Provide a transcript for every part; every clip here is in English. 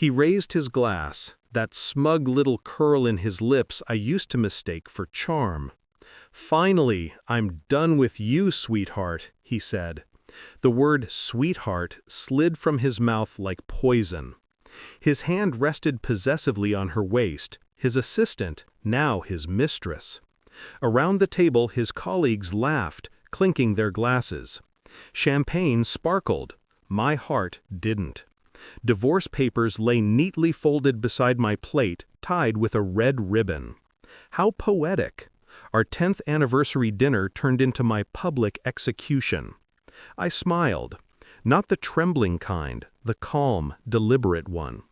He raised his glass, that smug little curl in his lips I used to mistake for charm. "Finally, I'm done with you, sweetheart," he said. The word sweetheart slid from his mouth like poison. His hand rested possessively on her waist, his assistant, now his mistress. Around the table his colleagues laughed, clinking their glasses. Champagne sparkled. My heart didn't. Divorce papers lay neatly folded beside my plate, tied with a red ribbon. How poetic! Our 10th anniversary dinner turned into my public execution. I smiled. Not the trembling kind, the calm, deliberate one.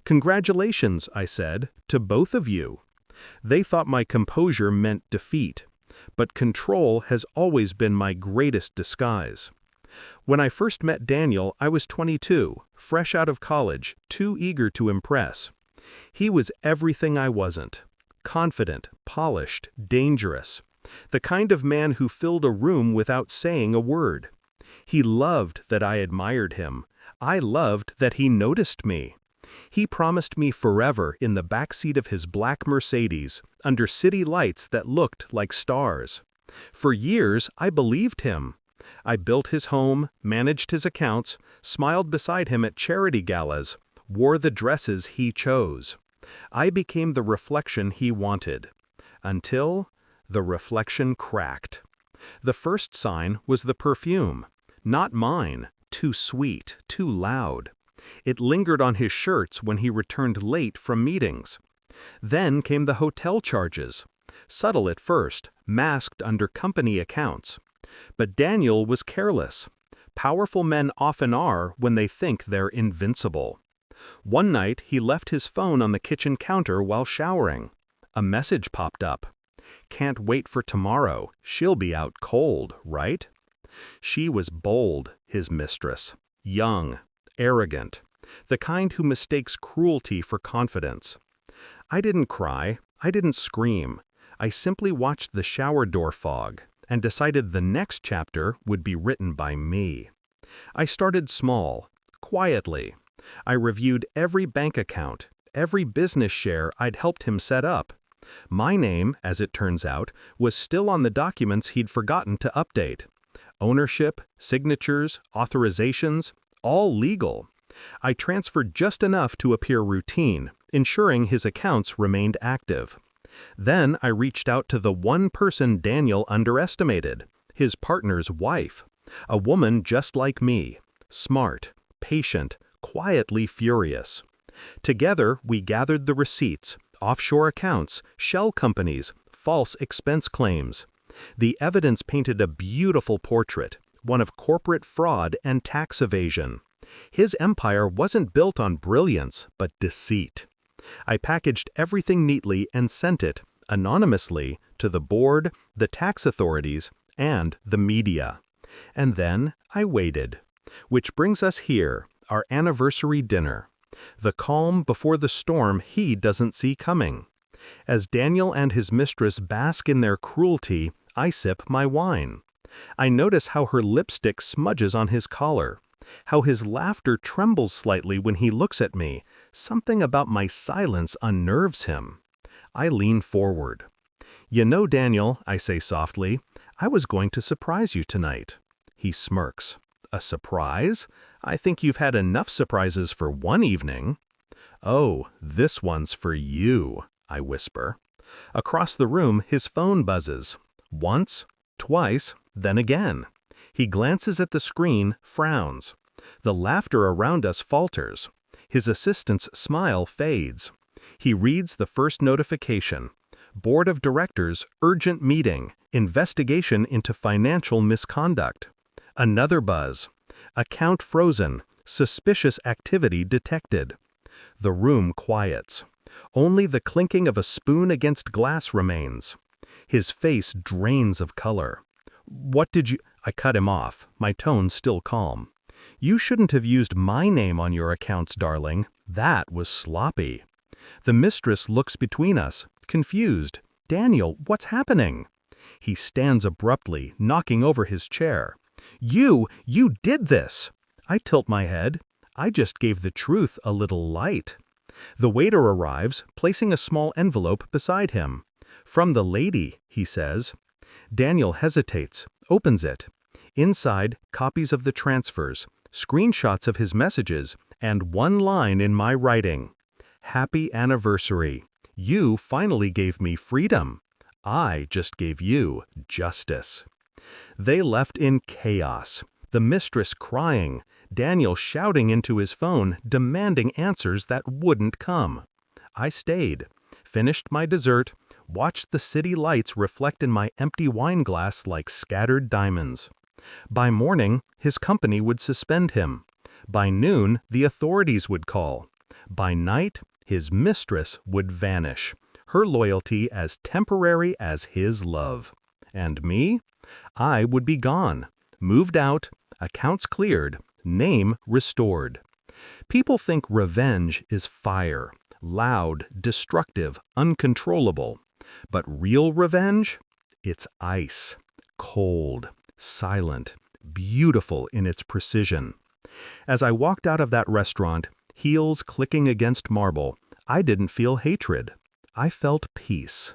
"Congratulations," I said, "to both of you." They thought my composure meant defeat. But control has always been my greatest disguise. When I first met Daniel, I was 22, fresh out of college, too eager to impress. He was everything I wasn't. Confident, polished, dangerous. The kind of man who filled a room without saying a word. He loved that I admired him. I loved that he noticed me. He promised me forever in the backseat of his black Mercedes, under city lights that looked like stars. For years, I believed him. I built his home, managed his accounts, smiled beside him at charity galas, wore the dresses he chose. I became the reflection he wanted. Until the reflection cracked. The first sign was the perfume. Not mine, too sweet, too loud. It lingered on his shirts when he returned late from meetings. Then came the hotel charges. Subtle at first, masked under company accounts. But Daniel was careless. Powerful men often are when they think they're invincible. One night, he left his phone on the kitchen counter while showering. A message popped up. "Can't wait for tomorrow. She'll be out cold, right?" She was bold, his mistress. Young, arrogant. The kind who mistakes cruelty for confidence. I didn't cry. I didn't scream. I simply watched the shower door fog and decided the next chapter would be written by me. I started small, quietly. I reviewed every bank account, every business share I'd helped him set up. My name, as it turns out, was still on the documents he'd forgotten to update. Ownership, signatures, authorizations, all legal. I transferred just enough to appear routine, ensuring his accounts remained active. Then I reached out to the one person Daniel underestimated, his partner's wife. A woman just like me, smart, patient, quietly furious. Together, we gathered the receipts, offshore accounts, shell companies, false expense claims. The evidence painted a beautiful portrait, one of corporate fraud and tax evasion. His empire wasn't built on brilliance, but deceit. I packaged everything neatly and sent it, anonymously, to the board, the tax authorities, and the media. And then I waited. Which brings us here, our anniversary dinner. The calm before the storm he doesn't see coming. As Daniel and his mistress bask in their cruelty, I sip my wine. I notice how her lipstick smudges on his collar, how his laughter trembles slightly when he looks at me. Something about my silence unnerves him. I lean forward. "You know, Daniel," I say softly, "I was going to surprise you tonight." He smirks. "A surprise? I think you've had enough surprises for one evening." "Oh, this one's for you," I whisper. Across the room, his phone buzzes. Once, twice, then again. He glances at the screen, frowns. The laughter around us falters. His assistant's smile fades. He reads the first notification. Board of Directors, urgent meeting, investigation into financial misconduct. Another buzz. Account frozen, suspicious activity detected. The room quiets. Only the clinking of a spoon against glass remains. His face drains of color. "What did you—" I cut him off, my tone still calm. "You shouldn't have used my name on your accounts, darling. That was sloppy." The mistress looks between us, confused. "Daniel, what's happening?" He stands abruptly, knocking over his chair. You did this!" I tilt my head. I just gave the truth a little light. The waiter arrives, placing a small envelope beside him. From the lady, he says. Daniel hesitates, opens it. Inside, copies of the transfers, screenshots of his messages, and one line in my writing. Happy anniversary. You finally gave me freedom. I just gave you justice. They left in chaos. The mistress crying, Daniel shouting into his phone, demanding answers that wouldn't come. I stayed, finished my dessert, watched the city lights reflect in my empty wine glass like scattered diamonds. By morning, his company would suspend him. By noon, the authorities would call. By night, his mistress would vanish, her loyalty as temporary as his love. And me? I would be gone, moved out, accounts cleared, name restored. People think revenge is fire, loud, destructive, uncontrollable. But real revenge? It's ice, cold, silent, beautiful in its precision. As I walked out of that restaurant, heels clicking against marble, I didn't feel hatred. I felt peace.